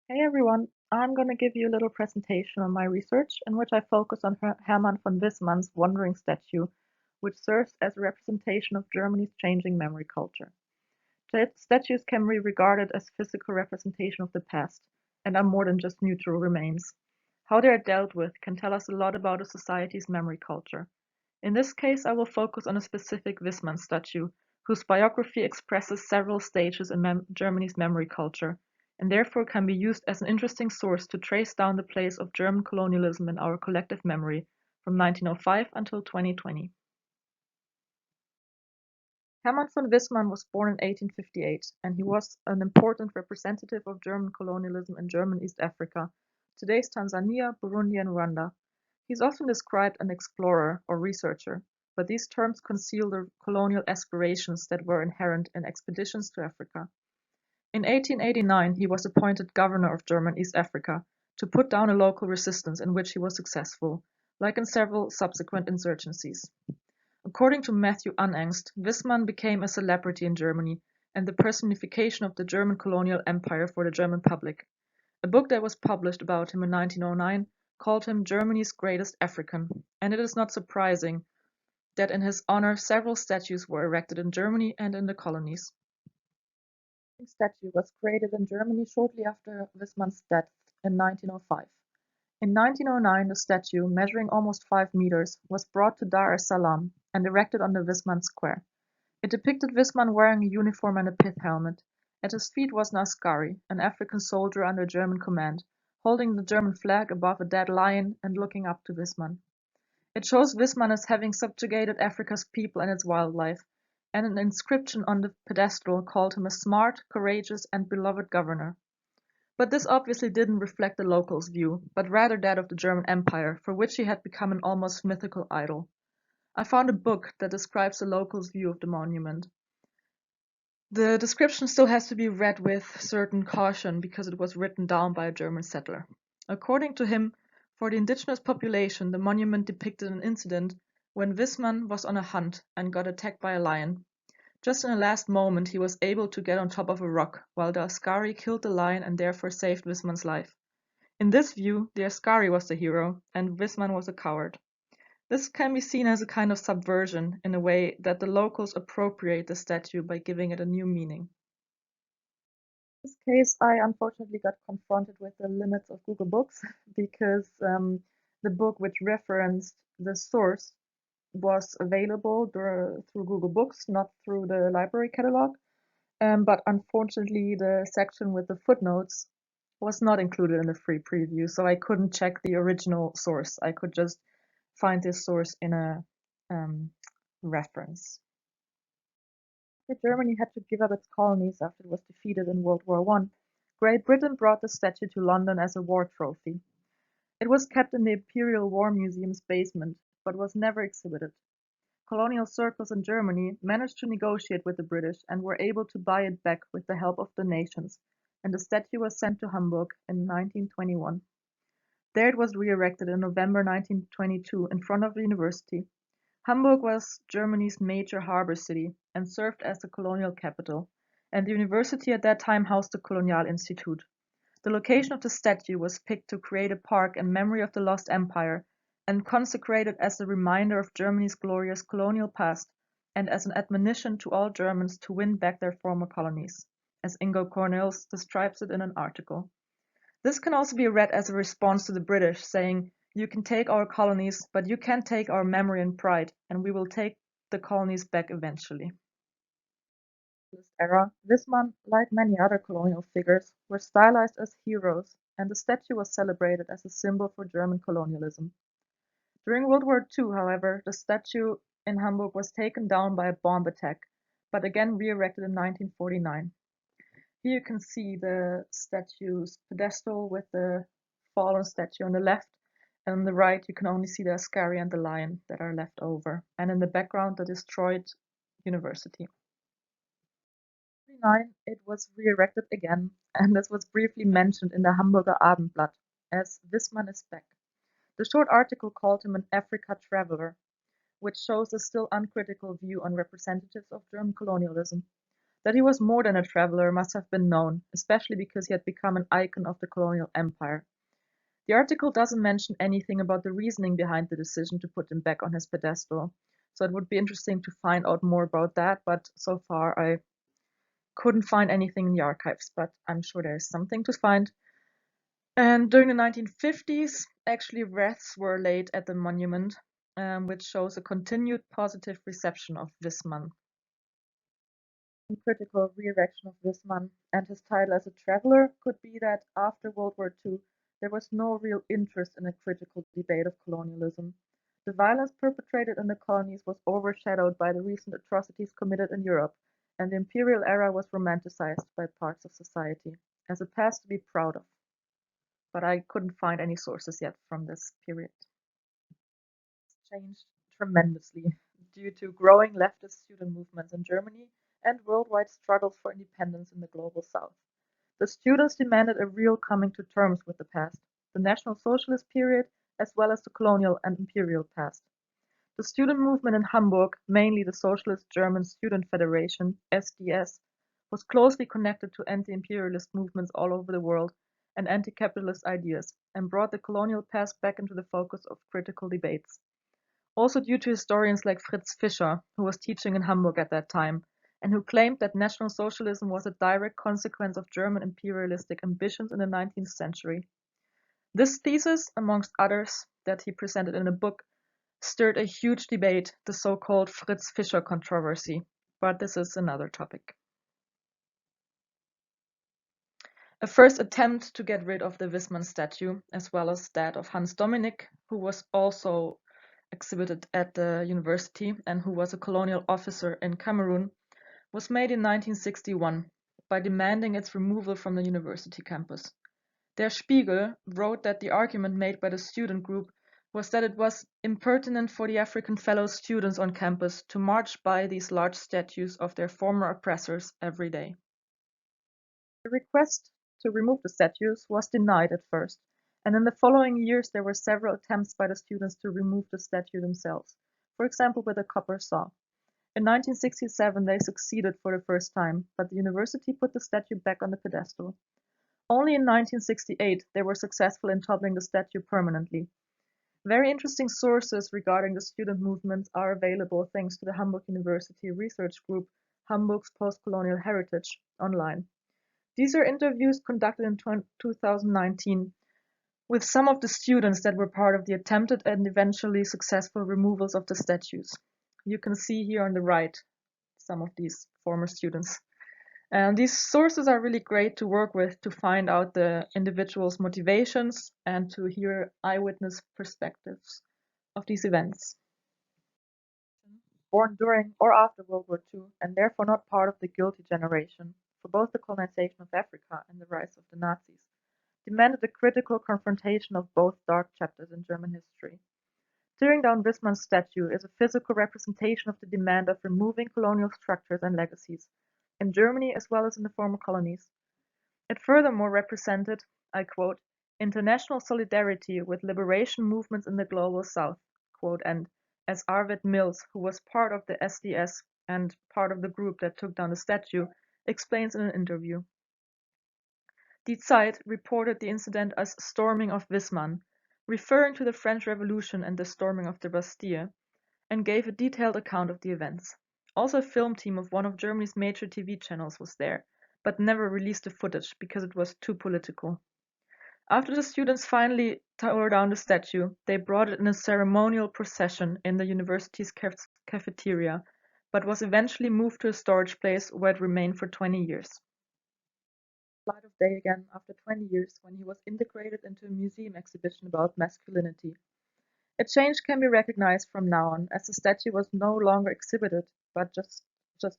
Hey everyone, I'm going to give you a little presentation on my research in which I focus on Hermann von Wissmann's Wandering Statue, which serves as a representation of Germany's changing memory culture. Statues can be regarded as physical representation of the past and are more than just neutral remains. How they are dealt with can tell us a lot about a society's memory culture. In this case, I will focus on a specific Wissmann statue, whose biography expresses several stages in Germany's memory culture, and therefore can be used as an interesting source to trace down the place of German colonialism in our collective memory from 1905 until 2020. Hermann von Wissmann was born in 1858, and he was an important representative of German colonialism in German East Africa, today's Tanzania, Burundi, and Rwanda. He is often described an explorer or researcher, but these terms conceal the colonial aspirations that were inherent in expeditions to Africa. In 1889 he was appointed governor of German East Africa to put down a local resistance in which he was successful, like in several subsequent insurgencies. According to Matthew Unangst, Wissmann became a celebrity in Germany and the personification of the German colonial empire for the German public. A book that was published about him in 1909 called him Germany's greatest African, and it is not surprising that in his honor several statues were erected in Germany and in the colonies. The statue was created in Germany shortly after Wissmann's death in 1905. In 1909 the statue, measuring almost 5 meters, was brought to Dar es Salaam and erected on the Wissmann Square. It depicted Wissmann wearing a uniform and a pith helmet. At his feet was an askari, an African soldier under German command, holding the German flag above a dead lion and looking up to Wissmann. It shows Wissmann as having subjugated Africa's people and its wildlife, and an inscription on the pedestal called him a smart, courageous, and beloved governor. But this obviously didn't reflect the locals' view, but rather that of the German Empire, for which he had become an almost mythical idol. I found a book that describes the locals' view of the monument. The description still has to be read with certain caution because it was written down by a German settler. According to him, for the indigenous population, the monument depicted an incident when Wissmann was on a hunt and got attacked by a lion. Just in the last moment he was able to get on top of a rock, while the askari killed the lion and therefore saved Wissmann's life. In this view, the askari was the hero, and Wissmann was a coward. This can be seen as a kind of subversion, in a way that the locals appropriate the statue by giving it a new meaning. In this case, I unfortunately got confronted with the limits of Google Books because the book which referenced the source was available through Google Books, not through the library catalog. But unfortunately, the section with the footnotes was not included in the free preview, so I couldn't check the original source. I could just find this source in a reference. Germany had to give up its colonies after it was defeated in World War I. Great Britain brought the statue to London as a war trophy. It was kept in the Imperial War Museum's basement, but was never exhibited. Colonial circles in Germany managed to negotiate with the British and were able to buy it back with the help of donations, and the statue was sent to Hamburg in 1921. There it was re-erected in November 1922 in front of the university. Hamburg was Germany's major harbor city and served as the colonial capital, and the university at that time housed the Colonial Institute. The location of the statue was picked to create a park in memory of the lost empire and consecrated as a reminder of Germany's glorious colonial past and as an admonition to all Germans to win back their former colonies, as Ingo Cornels describes it in an article. This can also be read as a response to the British, saying, "You can take our colonies, but you can't take our memory and pride, and we will take the colonies back eventually." In this era, Wissmann, like many other colonial figures, were stylized as heroes, and the statue was celebrated as a symbol for German colonialism. During World War II, however, the statue in Hamburg was taken down by a bomb attack, but again re-erected in 1949. Here you can see the statue's pedestal with the fallen statue on the left, and on the right you can only see the askari and the lion that are left over, and in the background the destroyed university. In 1949 it was re-erected again, and this was briefly mentioned in the Hamburger Abendblatt as Wissmann is back. The short article called him an Africa traveler, which shows a still uncritical view on representatives of German colonialism. That he was more than a traveler must have been known, especially because he had become an icon of the colonial empire. The article doesn't mention anything about the reasoning behind the decision to put him back on his pedestal, so it would be interesting to find out more about that, but so far I couldn't find anything in the archives, but I'm sure there's something to find. And during the 1950s, actually wreaths were laid at the monument, which shows a continued positive reception of Wissmann. Critical reelection of Wissmann and his title as a traveler could be that after World War II, there was no real interest in a critical debate of colonialism. The violence perpetrated in the colonies was overshadowed by the recent atrocities committed in Europe, and the imperial era was romanticized by parts of society as a past to be proud of. But I couldn't find any sources yet from this period. It's changed tremendously due to growing leftist student movements in Germany and worldwide struggles for independence in the global south. The students demanded a real coming to terms with the past, the National Socialist period, as well as the colonial and imperial past. The student movement in Hamburg, mainly the Socialist German Student Federation (SDS), was closely connected to anti-imperialist movements all over the world and anti-capitalist ideas, and brought the colonial past back into the focus of critical debates. Also due to historians like Fritz Fischer, who was teaching in Hamburg at that time, and who claimed that National Socialism was a direct consequence of German imperialistic ambitions in the 19th century. This thesis, amongst others that he presented in a book, stirred a huge debate, the so-called Fritz Fischer controversy, but this is another topic. A first attempt to get rid of the Wissmann statue, as well as that of Hans Dominik, who was also exhibited at the university and who was a colonial officer in Cameroon, was made in 1961 by demanding its removal from the university campus. Der Spiegel wrote that the argument made by the student group was that it was impertinent for the African fellow students on campus to march by these large statues of their former oppressors every day. The request to remove the statues was denied at first, and in the following years there were several attempts by the students to remove the statue themselves, for example with a copper saw. In 1967 they succeeded for the first time, but the university put the statue back on the pedestal. Only in 1968 they were successful in toppling the statue permanently. Very interesting sources regarding the student movements are available thanks to the Hamburg University research group Hamburg's Postcolonial Heritage online. These are interviews conducted in 2019 with some of the students that were part of the attempted and eventually successful removals of the statues. You can see here on the right some of these former students. And these sources are really great to work with to find out the individuals' motivations and to hear eyewitness perspectives of these events. Born during or after World War II, and therefore not part of the guilty generation for both the colonization of Africa and the rise of the Nazis, demanded a critical confrontation of both dark chapters in German history. Tearing down Wissmann's statue is a physical representation of the demand of removing colonial structures and legacies, in Germany as well as in the former colonies. It furthermore represented, I quote, international solidarity with liberation movements in the global south, quote, and as Arvid Mills, who was part of the SDS and part of the group that took down the statue, explains in an interview. Die Zeit reported the incident as storming of Wissmann, referring to the French Revolution and the storming of the Bastille, and gave a detailed account of the events. Also, a film team of one of Germany's major TV channels was there, but never released the footage because it was too political. After the students finally tore down the statue, they brought it in a ceremonial procession in the university's cafeteria, but was eventually moved to a storage place where it remained for 20 years. Light of day again after 20 years when he was integrated into a museum exhibition about masculinity. A change can be recognized from now on, as the statue was no longer exhibited, but just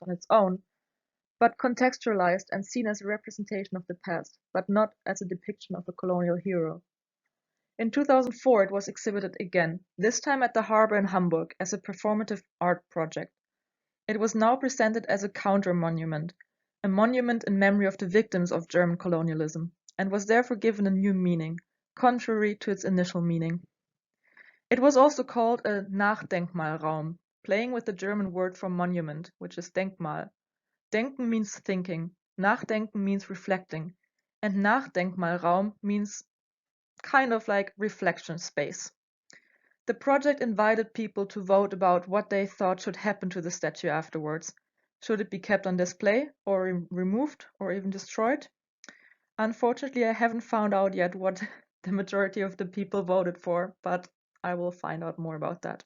on its own, but contextualized and seen as a representation of the past, but not as a depiction of a colonial hero. In 2004 it was exhibited again, this time at the harbor in Hamburg as a performative art project. It was now presented as a counter-monument, a monument in memory of the victims of German colonialism, and was therefore given a new meaning, contrary to its initial meaning. It was also called a Nachdenkmalraum, playing with the German word for monument, which is Denkmal, Denken means thinking, Nachdenken means reflecting, and Nachdenkmalraum means kind of like reflection space. The project invited people to vote about what they thought should happen to the statue afterwards. Should it be kept on display, or removed, or even destroyed? Unfortunately, I haven't found out yet what the majority of the people voted for, but I will find out more about that.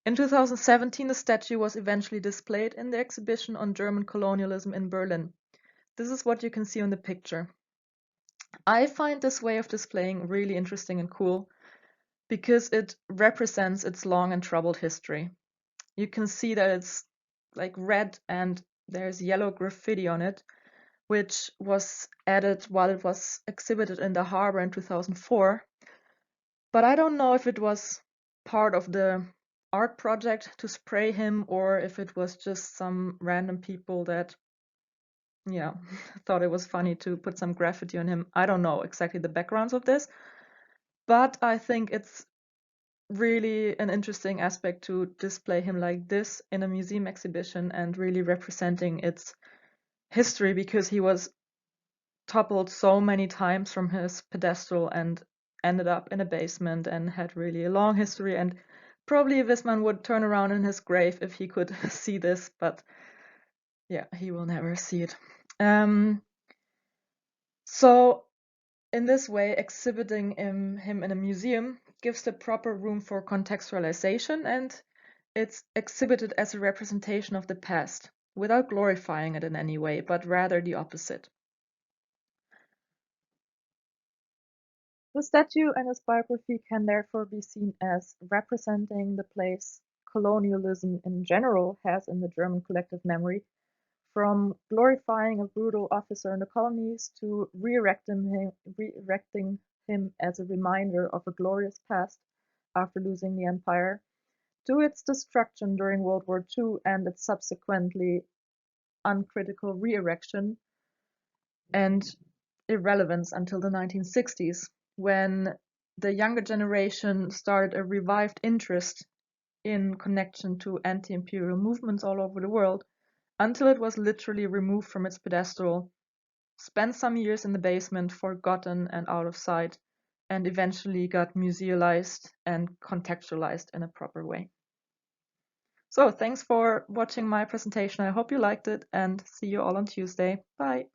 In 2017, the statue was eventually displayed in the exhibition on German colonialism in Berlin. This is what you can see on the picture. I find this way of displaying really interesting and cool because it represents its long and troubled history. You can see that it's like red and there's yellow graffiti on it, which was added while it was exhibited in the harbor in 2004. But I don't know if it was part of the art project to spray him or if it was just some random people that, yeah, thought it was funny to put some graffiti on him. I don't know exactly the backgrounds of this, but I think it's really an interesting aspect to display him like this in a museum exhibition and really representing its history, because he was toppled so many times from his pedestal and ended up in a basement and had really a long history. And probably Wissmann would turn around in his grave if he could see this, but yeah, he will never see it. So in this way, exhibiting him in a museum gives the proper room for contextualization, and it's exhibited as a representation of the past, without glorifying it in any way, but rather the opposite. The statue and its biography can therefore be seen as representing the place colonialism in general has in the German collective memory, from glorifying a brutal officer in the colonies to re-erecting him as a reminder of a glorious past after losing the empire, to its destruction during World War II and its subsequently uncritical re-erection and irrelevance until the 1960s, when the younger generation started a revived interest in connection to anti-imperial movements all over the world, until it was literally removed from its pedestal, spent some years in the basement, forgotten and out of sight, and eventually got musealized and contextualized in a proper way. So thanks for watching my presentation. I hope you liked it, and see you all on Tuesday. Bye.